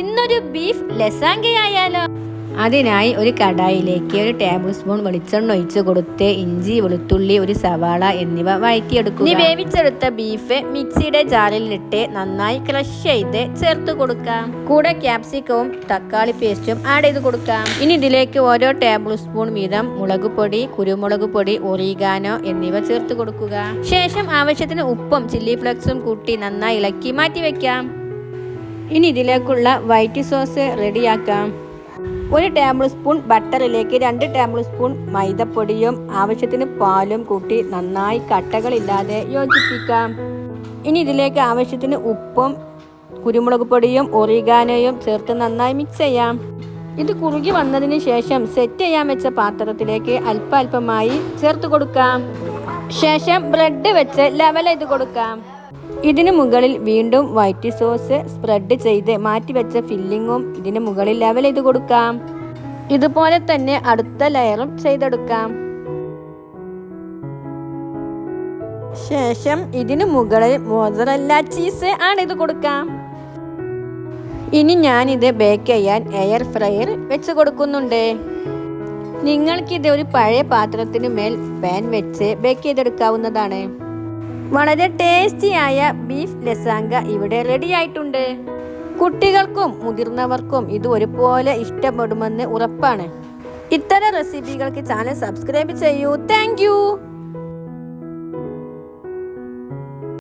ഇന്നൊരു ബീഫ് ലസാങ്കയായാലോ? അതിനായി ഒരു കടായിലേക്ക് 1 ടേബിൾ സ്പൂൺ വെളിച്ചെണ്ണ ഒഴിച്ച് കൊടുത്ത് ഇഞ്ചി, വെളുത്തുള്ളി, ഒരു സവാള എന്നിവ വഴറ്റിയെടുക്കുക. ഇനി വേവിച്ചെടുത്ത ബീഫ് മിക്സിയുടെ ജാറിലിട്ട് നന്നായി ക്രഷ് ചെയ്ത് ചേർത്ത് കൊടുക്കാം. കൂടെ ക്യാപ്സിക്കവും തക്കാളി പേസ്റ്റും ആഡ് ചെയ്ത് കൊടുക്കാം. ഇനി ഇതിലേക്ക് ഓരോ ടേബിൾ സ്പൂൺ വീതം മുളക് പൊടി, കുരുമുളക് പൊടി, ഒറിഗാനോ എന്നിവ ചേർത്ത് കൊടുക്കുക. ശേഷം ആവശ്യത്തിന് ഉപ്പും ചില്ലി ഫ്ലെക്സും കൂട്ടി നന്നായി ഇളക്കി മാറ്റി വെക്കാം. ഇനി ഇതിലേക്കുള്ള വൈറ്റ് സോസ് റെഡിയാക്കാം. 1 ടേബിൾ സ്പൂൺ ബട്ടറിലേക്ക് 2 ടേബിൾ സ്പൂൺ മൈദപ്പൊടിയും ആവശ്യത്തിന് പാലും കൂട്ടി നന്നായി കട്ടകളില്ലാതെ യോജിപ്പിക്കാം. ഇനി ഇതിലേക്ക് ആവശ്യത്തിന് ഉപ്പും കുരുമുളക് പൊടിയും ഒറിഗാനോയും ചേർത്ത് നന്നായി മിക്സ് ചെയ്യാം. ഇത് കുറുകി വന്നതിന് ശേഷം സെറ്റ് ചെയ്യാൻ വെച്ച പാത്രത്തിലേക്ക് അല്പമായി ചേർത്ത് കൊടുക്കാം. ശേഷം ബ്രെഡ് വെച്ച് ലെവൽ ചെയ്ത് കൊടുക്കാം. ഇതിനു മുകളിൽ വീണ്ടും വൈറ്റ് സോസ് സ്പ്രെഡ് ചെയ്ത് മാറ്റിവെച്ച ഫില്ലിങ്ങും ഇതിനു മുകളിൽ ലെവൽ ചെയ്ത് കൊടുക്കാം. ഇതുപോലെ തന്നെ അടുത്ത ലെയറും ചെയ്തെടുക്കാം. ശേഷം ഇതിനു മുകളിൽ മോസറല്ല ചീസ് ആഡ് ചെയ്ത് കൊടുക്കാം. ഇനി ഞാനിത് ബേക്ക് ചെയ്യാൻ എയർ ഫ്രയർ വെച്ച് കൊടുക്കുന്നുണ്ട്. നിങ്ങൾക്കിത് ഒരു പഴയ പാത്രത്തിന് മേൽ പാൻ വെച്ച് ബേക്ക് ചെയ്തെടുക്കാവുന്നതാണ്. വളരെ ടേസ്റ്റിയായ ബീഫ് ലസാങ്ക ഇവിടെ റെഡി ആയിട്ടുണ്ട്. കുട്ടികൾക്കും മുതിർന്നവർക്കും ഇത് ഒരുപോലെ ഇഷ്ടപ്പെടുമെന്ന് ഉറപ്പാണ്. ഇത്തരം റെസിപ്പികൾക്ക് ചാനൽ സബ്സ്ക്രൈബ് ചെയ്യൂ. താങ്ക്